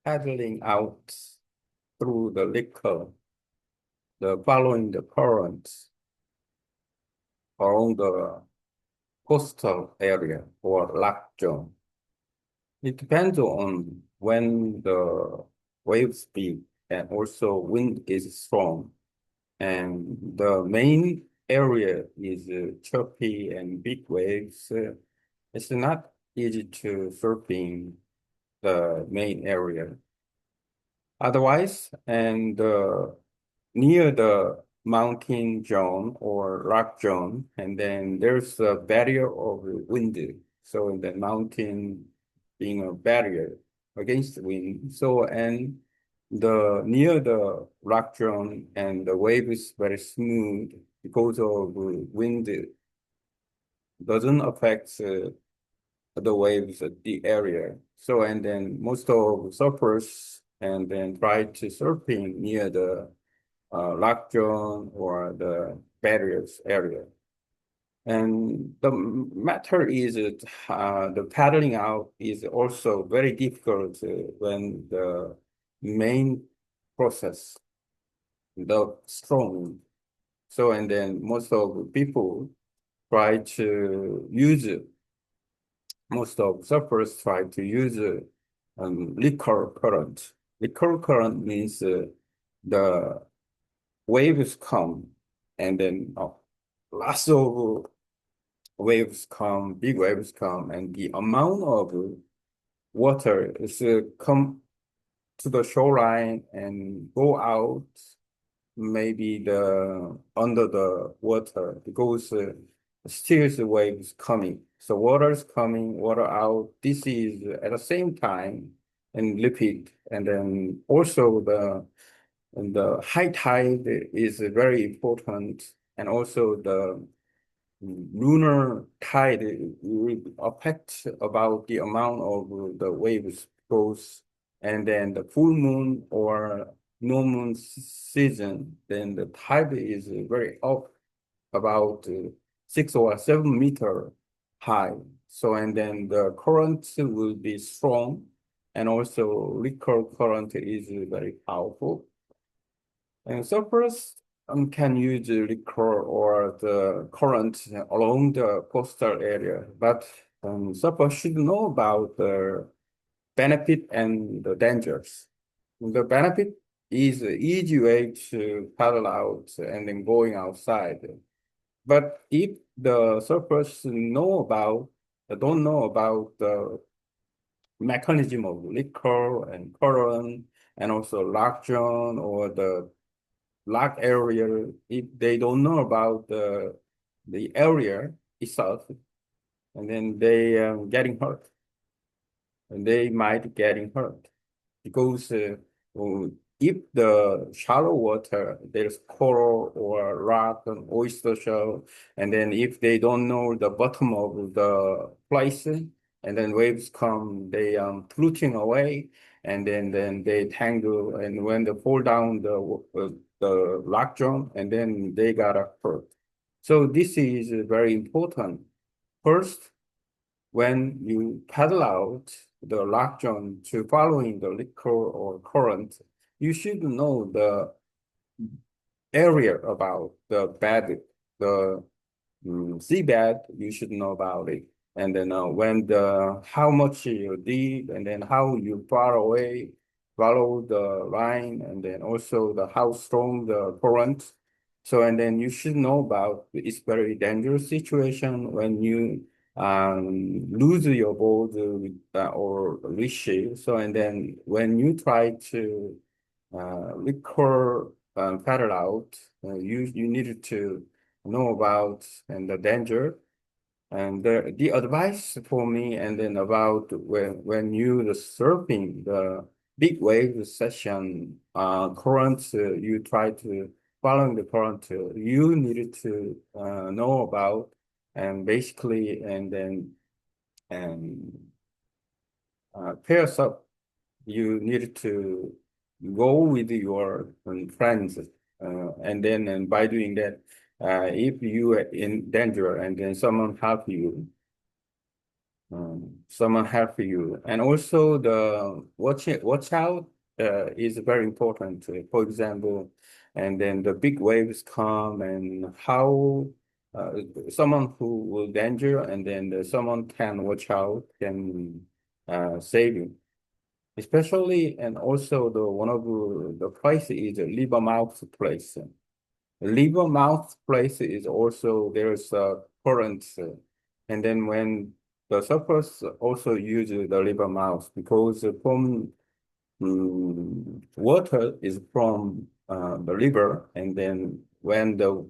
paddling out through the liquor, following the currents along the coastal area or lock zone. It depends on when the waves speed and also wind is strong. And the main area is choppy and big waves. It's not easy to surfing the main area. Otherwise, and near the mountain zone or rock zone, and then there's a barrier of wind. So in the mountain being a barrier against the wind. So and the near the rock zone and the wave is very smooth because of wind doesn't affect the waves at the area. So and then most of surfers and then try to surfing near the lock zone or the barriers area. And the matter is that the paddling out is also very difficult when the main process, the strong. So, and then most of people try to use it. Most of surfers try to use liquor current. Liquor current means the waves come and then lots of waves come, big waves come, and the amount of water is come to the shoreline and go out maybe the under the water because still the waves coming. So water is coming, water out. This is at the same time and repeat. And then also the high tide is very important, and also the lunar tide will affect about the amount of the waves goes, and then the full moon or no moon season, then the tide is very up about 6 or 7 meter high. So and then the current will be strong, and also liquor current is very powerful. And surfers can use the liquor or the current along the coastal area, but surfers should know about the benefit and the dangers. The benefit is an easy way to paddle out and then going outside. But if the surfers don't know about the mechanism of liquor and current and also lock zone or the lock area, if they don't know about the area itself, and then they getting hurt, and they might getting hurt because uh, if the shallow water there's coral or rock and oyster shell, and then if they don't know the bottom of the place, and then waves come, they floating away, and then they tangle, and when they fall down the rock zone, and then they got hurt. So this is very important. First, when you paddle out the lock zone to following the liquor or current, you should know the area about the bed, the seabed, you should know about it. And then when how much you deep, and then how you far away, follow the line, and then also the how strong the current. So and then you should know about it's very dangerous situation when you lose your board or leash. So and then when you try to liquor paddle out, you needed to know about and the danger and the advice for me, and then about when you the surfing the big wave session current, you try to following the current, you needed to know about and basically and then and pairs up, you need to go with your friends, and then and by doing that, if you are in danger and then someone help you, someone help you. And also the watch out is very important. For example, and then the big waves come and how uh, someone who will danger and then someone can watch out can save you. Especially and also the one of the place is a liver mouth place. Liver mouth place is also there's a current, and then when the surfers also use the liver mouth because from water is from the river, and then when the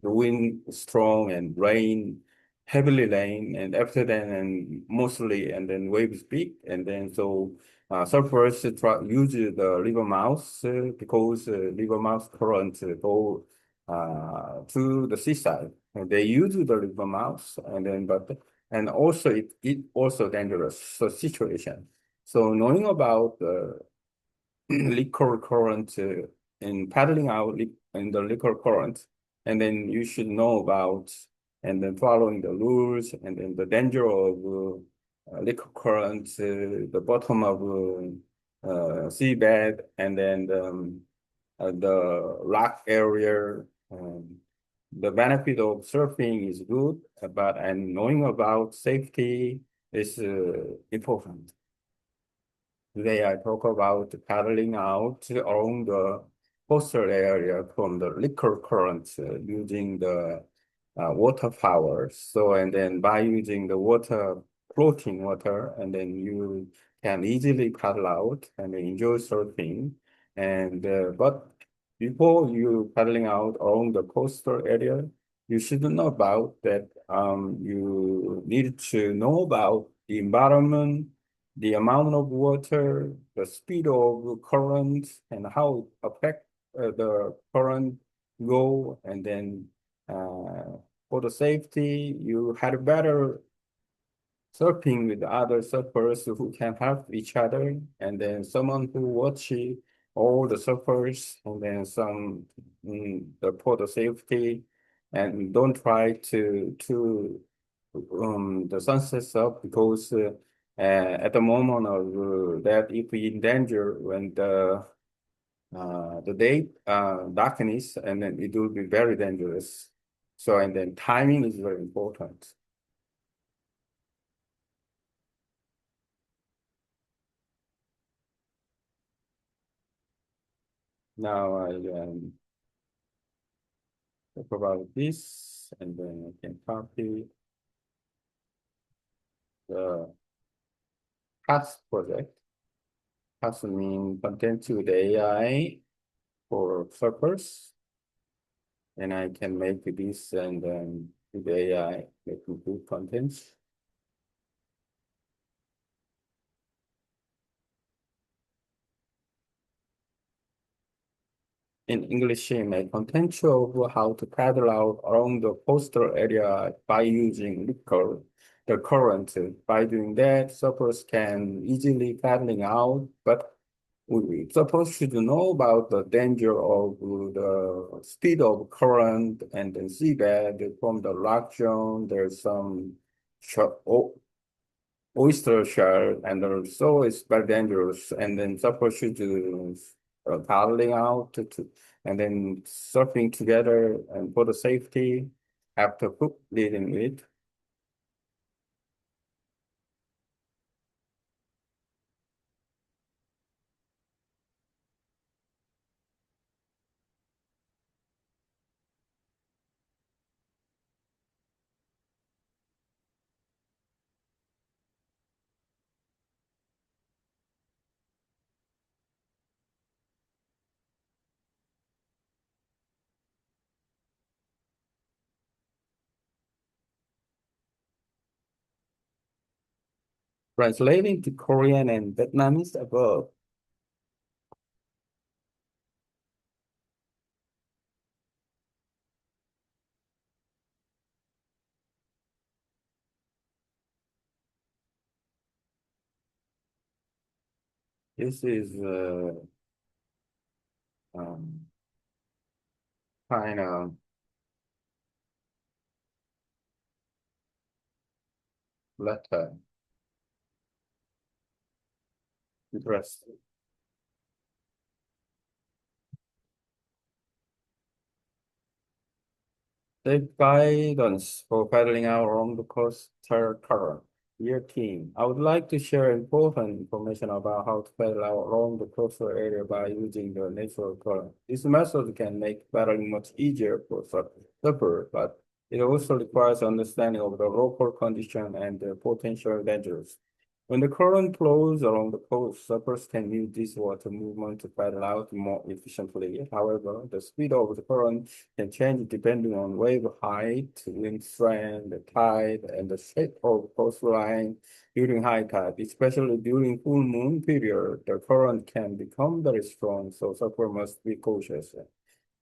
wind strong and rain, heavily rain, and after that, and mostly, and then waves big, and then so surfers use the river mouth because river mouth current go to the seaside. And they use the river mouth, and then but and also it also dangerous situation. So knowing about liquor current in paddling out in the liquor current, and then you should know about and then following the rules and then the danger of liquor current, the bottom of seabed, and then the rock area. The benefit of surfing is good, but and knowing about safety is important. Today I talk about paddling out along the coastal area from the liquor current using the water power. So, and then by using the water, floating water, and then you can easily paddle out and enjoy surfing. And but before you paddling out along the coastal area, you should know about that. You need to know about the environment, the amount of water, the speed of current, and how it affect the current go, and then for the safety, you had better surfing with other surfers who can help each other, and then someone who watch all the surfers, and then some the for the safety, and don't try to the sunset up because at the moment of that if we in danger when the day darkness, and then it will be very dangerous. So and then timing is very important. Now I talk about this, and then I can copy the CAS project. CAS means content to the AI for surfers, and I can make this and then with the AI make good contents. In English, my content show how to paddle out around the coastal area by using the current. By doing that, surfers can easily paddling out, but we supposed to know about the danger of the speed of current and the seabed from the rock zone. There's some oyster shell, and also it's very dangerous. And then supposed to do paddling out and then surfing together and for the safety after hook leading it. Translating to Korean and Vietnamese above. This is um, kind of Letter. Interesting. Safe guidance for paddling out along the coastal current. Dear team, I would like to share important information about how to paddle out along the coastal area by using the natural current. This method can make paddling much easier for surfers, but it also requires understanding of the local condition and the potential dangers. When the current flows along the coast, surfers can use this water movement to paddle out more efficiently. However, the speed of the current can change depending on wave height, wind strength, the tide, and the shape of the coastline during high tide. Especially during full moon period, the current can become very strong, so surfer must be cautious.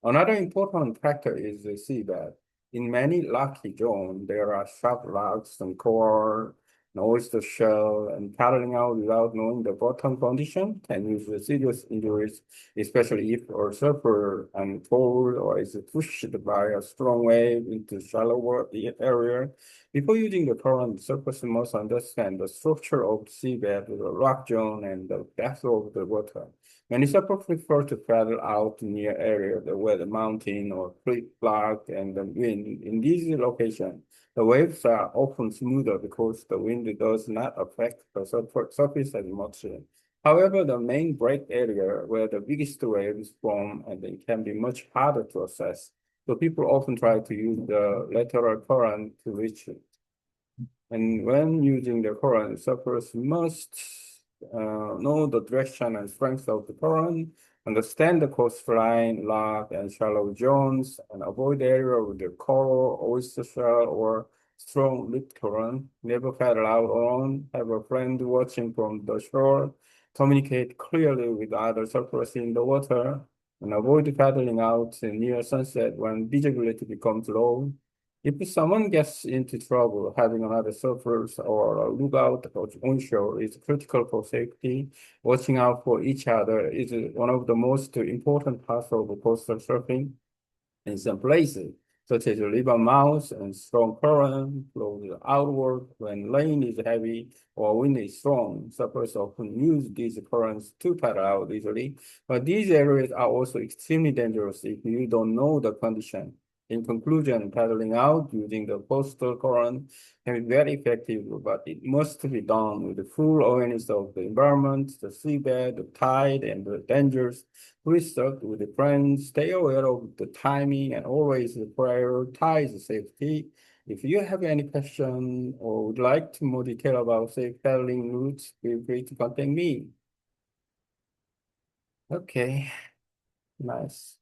Another important factor is the seabed. In many rocky zones, there are sharp rocks and coral, and oyster shell, and paddling out without knowing the bottom condition can use serious injuries, especially if a surfer and fall or is pushed by a strong wave into shallow water area. Before using the current, surfers must understand the structure of the seabed, the rock zone, and the depth of the water. Many suppers prefer to paddle out near areas where the mountain or creek block and the wind. In these locations, the waves are often smoother because the wind does not affect the surface as much. However, the main break area where the biggest waves form and it can be much harder to assess. So people often try to use the lateral current to reach it. And when using the current, surfers must know the direction and strength of the current, understand the coastline, lock, and shallow zones, and avoid area with the coral, oyster shell, or strong lip current. Never paddle out alone. Have a friend watching from the shore. Communicate clearly with other surfers in the water, and avoid paddling out near sunset when visibility becomes low. If someone gets into trouble, having another surfer or a lookout onshore is critical for safety. Watching out for each other is one of the most important parts of coastal surfing. In some places, such as river mouths and strong current flows outward when rain is heavy or wind is strong. Surfers often use these currents to paddle out easily, but these areas are also extremely dangerous if you don't know the condition. In conclusion, paddling out using the coastal current can be very effective, but it must be done with the full awareness of the environment, the seabed, the tide, and the dangers. Please talk with the friends, stay aware of the timing, and always prioritize safety. If you have any question or would like to more detail about safe paddling routes, feel free to contact me. Okay, nice.